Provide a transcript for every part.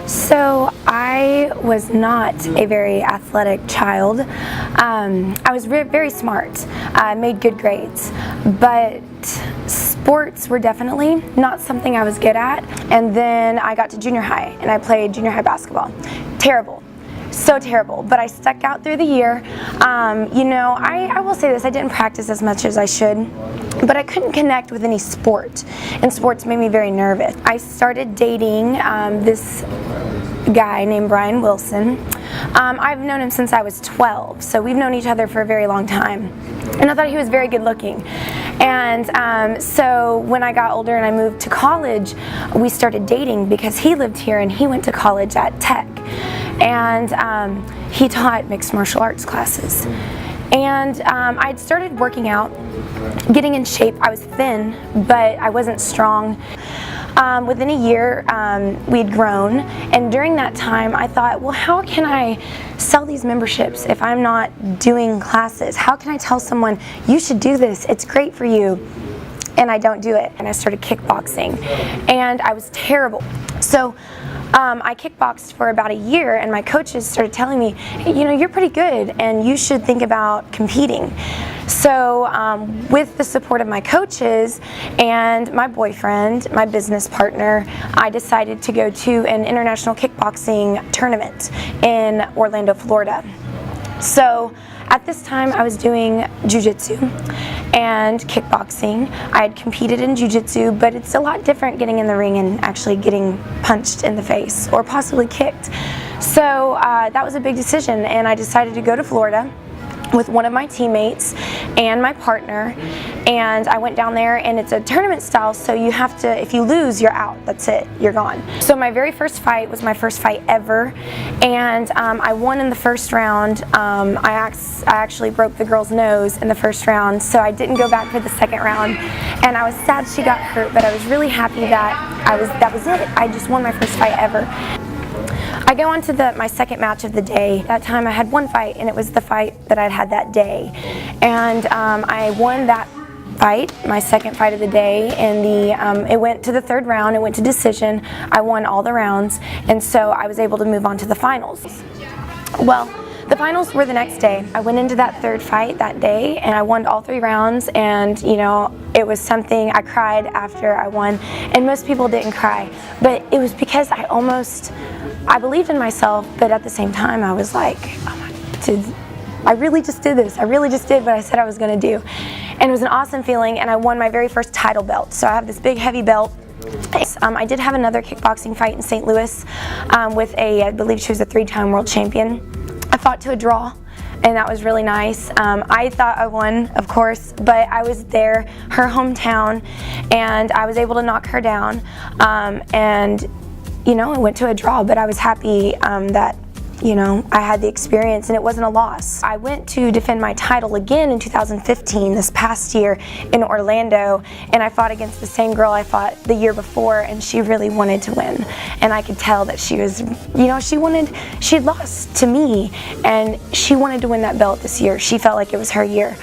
So I was not a very athletic child. I was very smart. I made good grades, but sports were definitely not something I was good at. And then I got to junior high and I played junior high basketball. Terrible. So terrible, but I stuck out through the year. I will say this, I didn't practice as much as I should, but I couldn't connect with any sport, and sports made me very nervous. I started dating this guy named Brian Wilson. I've known him since I was 12, so we've known each other for a very long time, and I thought he was very good looking. And so when I got older and I moved to college, we started dating because he lived here and he went to college at Tech. And he taught mixed martial arts classes. And I'd started working out, getting in shape. I was thin, but I wasn't strong. Within a year, we'd grown, and during that time I thought, well, how can I sell these memberships if I'm not doing classes? How can I tell someone, you should do this, it's great for you, and I don't do it? And I started kickboxing, and I was terrible. So I kickboxed for about a year, and my coaches started telling me, hey, you're pretty good and you should think about competing. So with the support of my coaches and my boyfriend, my business partner, I decided to go to an international kickboxing tournament in Orlando, Florida. So at this time I was doing jiu-jitsu and kickboxing. I had competed in jiu-jitsu, but it's a lot different getting in the ring and actually getting punched in the face or possibly kicked. So that was a big decision, and I decided to go to Florida with one of my teammates and my partner, and I went down there, and it's a tournament style, so you have to, if you lose, you're out. That's it, you're gone. So my very first fight was my first fight ever, and I won in the first round. I actually broke the girl's nose in the first round, so I didn't go back for the second round, and I was sad she got hurt, but I was really happy that was it. I just won my first fight ever. I go on to my second match of the day. That time I had one fight, and it was the fight that I'd had that day. And I won that fight, my second fight of the day, and it went to the third round, it went to decision. I won all the rounds, and so I was able to move on to the finals. Well, the finals were the next day. I went into that third fight that day, and I won all 3 rounds, and it was something. I cried after I won, and most people didn't cry, but it was because I believed in myself, but at the same time I was like, oh my God, I really just did this. I really just did what I said I was going to do. And it was an awesome feeling, and I won my very first title belt. So I have this big heavy belt. I did have another kickboxing fight in St. Louis with I believe she was a 3-time world champion. I fought to a draw, and that was really nice. I thought I won, of course, but I was there, her hometown, and I was able to knock her down. It went to a draw, but I was happy that I had the experience and it wasn't a loss. I went to defend my title again in 2015, this past year, in Orlando, and I fought against the same girl I fought the year before, and she really wanted to win. And I could tell that she was, she'd lost to me, and she wanted to win that belt this year. She felt like it was her year.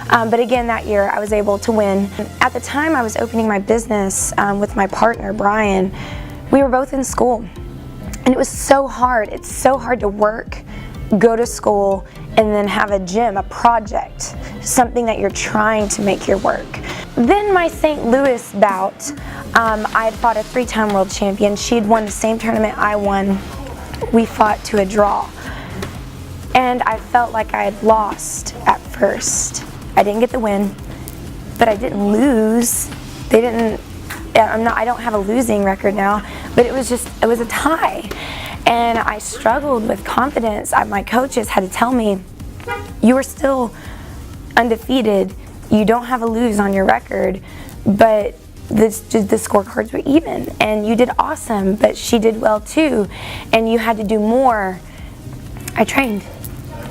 But again, that year I was able to win. At the time I was opening my business with my partner, Brian. We were both in school, and it was so hard. It's so hard to work, go to school, and then have a gym, a project, something that you're trying to make your work. Then my St. Louis bout, I had fought a 3-time world champion. She had won the same tournament I won. We fought to a draw, and I felt like I had lost at first. I didn't get the win, but I didn't lose. I don't have a losing record now, but it was a tie. And I struggled with confidence. My coaches had to tell me, you are still undefeated, you don't have a lose on your record, but the scorecards were even, and you did awesome, but she did well too, and you had to do more. I trained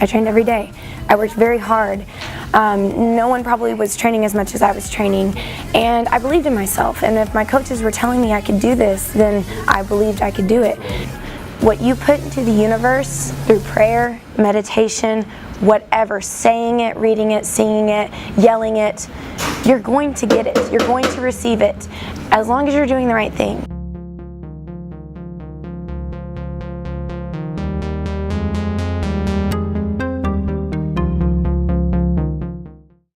every day. I worked very hard. No one probably was training as much as I was training, and I believed in myself, and if my coaches were telling me I could do this, then I believed I could do it. What you put into the universe through prayer, meditation, whatever, saying it, reading it, singing it, yelling it, you're going to get it. You're going to receive it, as long as you're doing the right thing.